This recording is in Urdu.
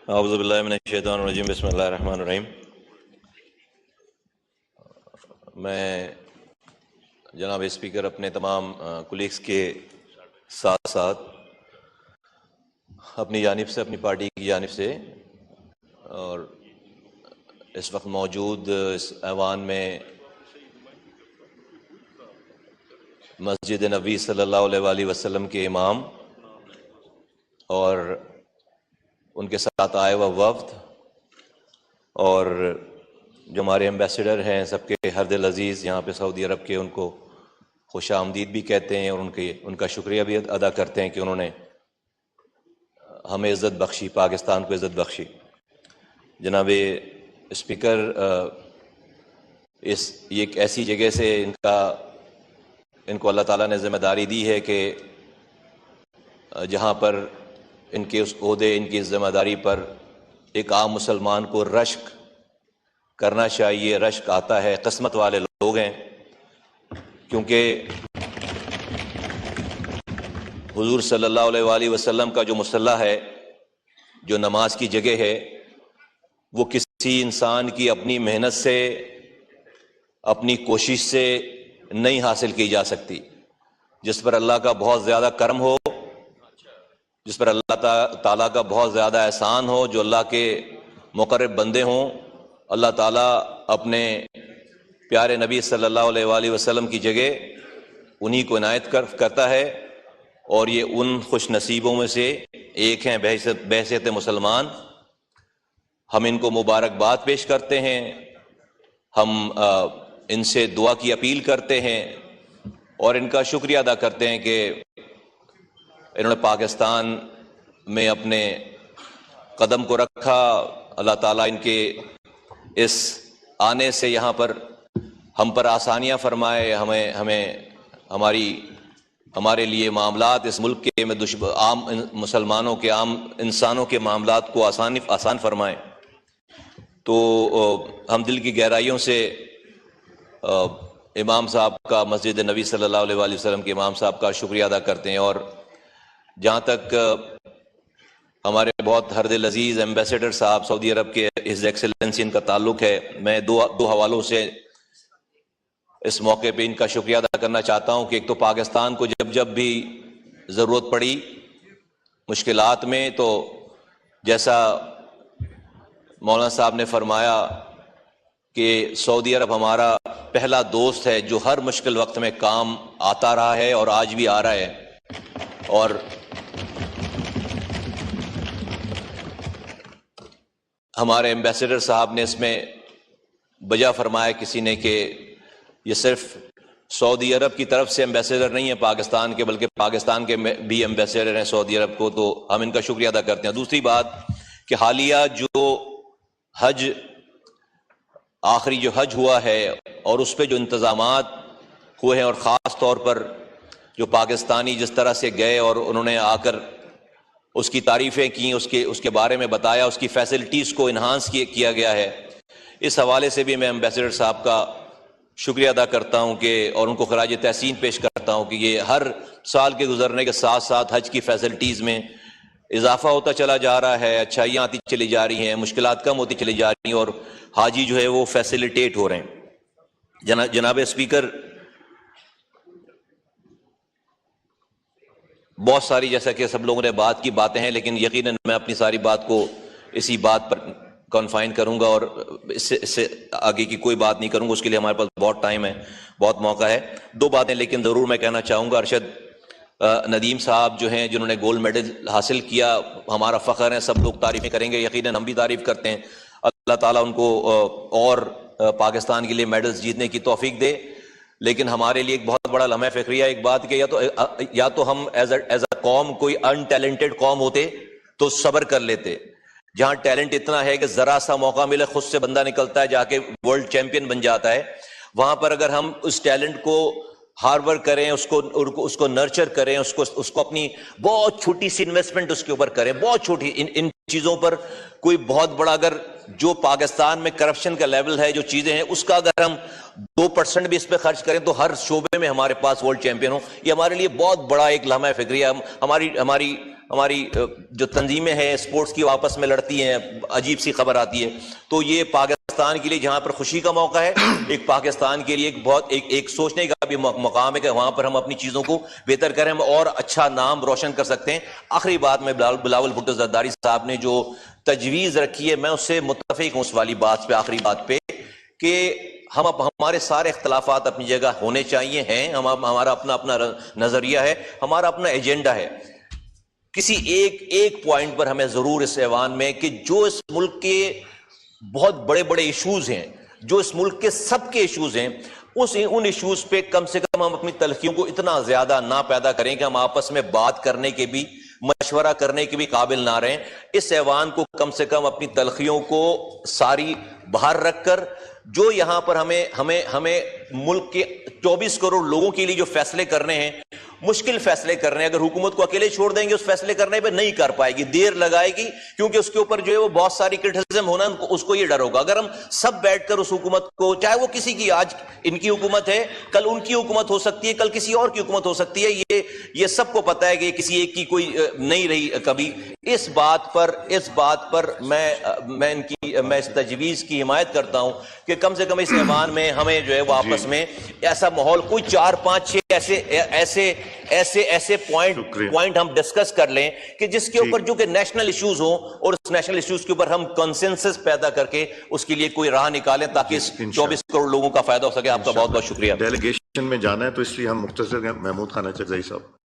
اعوذ باللہ من الشیطان الرجیم، بسم اللہ الرحمن الرحیم۔ میں جناب اسپیکر اپنے تمام کولیگس کے ساتھ ساتھ اپنی جانب سے، اپنی پارٹی کی جانب سے، اور اس وقت موجود اس ایوان میں مسجد نبوی صلی اللہ علیہ وآلہ وسلم کے امام اور ان کے ساتھ آئے ہوا وفد اور جو ہمارے ایمبیسڈر ہیں، سب کے ہر دل عزیز یہاں پہ سعودی عرب کے، ان کو خوش آمدید بھی کہتے ہیں اور ان کا شکریہ بھی ادا کرتے ہیں کہ انہوں نے ہمیں عزت بخشی، پاکستان کو عزت بخشی۔ جناب اسپیکر، یہ ایک ایسی جگہ سے ان کو اللہ تعالیٰ نے ذمہ داری دی ہے کہ جہاں پر ان کے اس عہدے، ان کی اس ذمہ داری پر ایک عام مسلمان کو رشک کرنا چاہیے، رشک آتا ہے۔ قسمت والے لوگ ہیں، کیونکہ حضور صلی اللہ علیہ وآلہ وسلم کا جو مصلی ہے، جو نماز کی جگہ ہے، وہ کسی انسان کی اپنی محنت سے، اپنی کوشش سے نہیں حاصل کی جا سکتی۔ جس پر اللہ کا بہت زیادہ کرم ہو، جس پر اللہ تعالیٰ کا بہت زیادہ احسان ہو، جو اللہ کے مقرب بندے ہوں، اللہ تعالیٰ اپنے پیارے نبی صلی اللہ علیہ وآلہ وسلم کی جگہ انہی کو عنایت کرتا ہے، اور یہ ان خوش نصیبوں میں سے ایک ہیں بحیثیت مسلمان۔ ہم ان کو مبارکباد پیش کرتے ہیں، ہم ان سے دعا کی اپیل کرتے ہیں اور ان کا شکریہ ادا کرتے ہیں کہ انہوں نے پاکستان میں اپنے قدم کو رکھا۔ اللہ تعالیٰ ان کے اس آنے سے یہاں پر ہم پر آسانیاں فرمائے، ہمارے لیے معاملات اس ملک کے میں عام مسلمانوں کے، عام انسانوں کے معاملات کو آسان فرمائے۔ تو ہم دل کی گہرائیوں سے امام صاحب کا، مسجد نبی صلی اللہ علیہ وآلہ وسلم کے امام صاحب کا شکریہ ادا کرتے ہیں۔ اور جہاں تک ہمارے بہت ہر دل عزیز ایمبیسڈر صاحب سعودی عرب کے، ہز ایکسیلنسی، ان کا تعلق ہے، میں دو حوالوں سے اس موقع پہ ان کا شکریہ ادا کرنا چاہتا ہوں کہ ایک تو پاکستان کو جب بھی ضرورت پڑی مشکلات میں، تو جیسا مولانا صاحب نے فرمایا کہ سعودی عرب ہمارا پہلا دوست ہے جو ہر مشکل وقت میں کام آتا رہا ہے اور آج بھی آ رہا ہے۔ اور ہمارے ایمبیسڈر صاحب نے اس میں بجا فرمایا کسی نے کہ یہ صرف سعودی عرب کی طرف سے ایمبیسڈر نہیں ہے پاکستان کے، بلکہ پاکستان کے بھی ایمبیسڈر ہیں سعودی عرب کو، تو ہم ان کا شکریہ ادا کرتے ہیں۔ دوسری بات کہ حالیہ جو حج، آخری جو حج ہوا ہے اور اس پہ جو انتظامات ہوئے ہیں، اور خاص طور پر جو پاکستانی جس طرح سے گئے اور انہوں نے آ کر اس کی تعریفیں کی، اس کے بارے میں بتایا، اس کی فیسلٹیز کو انہانس کیا گیا ہے، اس حوالے سے بھی میں ایمبیسڈر صاحب کا شکریہ ادا کرتا ہوں اور ان کو خراج تحسین پیش کرتا ہوں کہ یہ ہر سال کے گزرنے کے ساتھ ساتھ حج کی فیسلٹیز میں اضافہ ہوتا چلا جا رہا ہے، اچھائیاں آتی چلی جا رہی ہیں، مشکلات کم ہوتی چلی جا رہی ہیں، اور حاجی جو ہے وہ فیسیلیٹیٹ ہو رہے ہیں۔ جناب اسپیکر، بہت ساری جیسا کہ سب لوگوں نے بات کی باتیں ہیں، لیکن یقیناً میں اپنی ساری بات کو اسی بات پر کنفائن کروں گا اور اس سے آگے کی کوئی بات نہیں کروں گا، اس کے لیے ہمارے پاس بہت ٹائم ہے، بہت موقع ہے۔ دو باتیں لیکن ضرور میں کہنا چاہوں گا۔ ارشد ندیم صاحب جو ہیں، جنہوں نے گولڈ میڈل حاصل کیا، ہمارا فخر ہے، سب لوگ تعریفیں کریں گے، یقیناً ہم بھی تعریف کرتے ہیں۔ اللہ تعالیٰ ان کو اور پاکستان کے لیے میڈلز جیتنے کی توفیق دے۔ لیکن ہمارے لیے ایک بہت بڑا لمحہ فخریہ ایک بات کہ یا تو ہم ایز اے قوم کوئی ان ٹیلنٹڈ قوم ہوتے تو صبر کر لیتے۔ جہاں ٹیلنٹ اتنا ہے کہ ذرا سا موقع ملے خود سے بندہ نکلتا ہے، جا کے ورلڈ چیمپئن بن جاتا ہے، وہاں پر اگر ہم اس ٹیلنٹ کو ہاربر کریں، اس کو نرچر کریں، اس کو اپنی بہت چھوٹی سی انویسٹمنٹ اس کے اوپر کریں، بہت چھوٹی، ان چیزوں پر کوئی بہت بڑا، اگر جو پاکستان میں کرپشن کا لیول ہے، جو چیزیں ہیں، اس کا اگر ہم 2% بھی اس پہ خرچ کریں تو ہر شعبے میں ہمارے پاس ورلڈ چیمپئن ہوں، یہ ہمارے لیے بہت بڑا ایک لمحہ فکریہ۔ ہماری ہماری جو تنظیمیں ہیں اسپورٹس کی آپس میں لڑتی ہیں، عجیب سی خبر آتی ہے. تو یہ پاکستان کے لیے جہاں پر خوشی کا موقع ہے، ایک پاکستان کے لیے ایک بہت ایک سوچنے کا بھی مقام ہے کہ وہاں پر ہم اپنی چیزوں کو بہتر کریں، ہم اور اچھا نام روشن کر سکتے ہیں. آخری بات میں بلاول بھٹو زرداری صاحب نے جو تجویز رکھی ہے، میں اس سے متفق ہوں اس والی بات پہ، آخری بات پہ، کہ ہمارے سارے اختلافات اپنی جگہ ہونے چاہیے ہیں. ہمارا اپنا نظریہ ہے، ہمارا اپنا ایجنڈا ہے. کسی ایک پوائنٹ پر ہمیں ضرور اس ایوان میں، کہ جو اس ملک کے بہت بڑے بڑے ایشوز ہیں، جو اس ملک کے سب کے ایشوز ہیں، ان ایشوز پہ کم سے کم ہم اپنی تلخیوں کو اتنا زیادہ نہ پیدا کریں کہ ہم آپس میں بات کرنے کے بھی، مشورہ کرنے کے بھی قابل نہ رہیں. اس ایوان کو کم سے کم اپنی تلخیوں کو ساری باہر رکھ کر، جو یہاں پر ہمیں ملک کے 24 کروڑ لوگوں کے لیے جو فیصلے کرنے ہیں، مشکل فیصلے کرنے ہیں، اگر حکومت کو اکیلے چھوڑ دیں گے اس فیصلے کرنے پہ نہیں کر پائے گی، دیر لگائے گی، کیونکہ اس کے اوپر جو ہے وہ بہت ساری کرٹیسزم ہونا، اس کو یہ ڈر ہوگا. اگر ہم سب بیٹھ کر اس حکومت کو، چاہے وہ کسی کی، آج ان کی حکومت ہے، کل ان کی حکومت ہو سکتی ہے، کل کسی اور کی حکومت ہو سکتی ہے، یہ سب کو پتہ ہے کہ کسی ایک کی کوئی نہیں رہی کبھی. اس بات پر میں اس تجویز کی حمایت کرتا ہوں کہ کم سے کم اس ایوان میں ہمیں جو ہے وہ آپس میں ایسا ماحول، کوئی 4 5 6 ایسے پوائنٹ ہم ڈسکس کر لیں کہ جس کے اوپر جو کہ نیشنل ایشوز ہوں، اور اس نیشنل ایشوز کے اوپر ہم کنسنسس پیدا کر کے اس کے لیے کوئی راہ نکالیں تاکہ اس 24 کروڑ لوگوں کا فائدہ ہو سکے. آپ کا بہت بہت شکریہ. ڈیلیگیشن میں جانا ہے تو اس لیے ہم مختصر ہیں. محمود خان اچرزئی صاحب.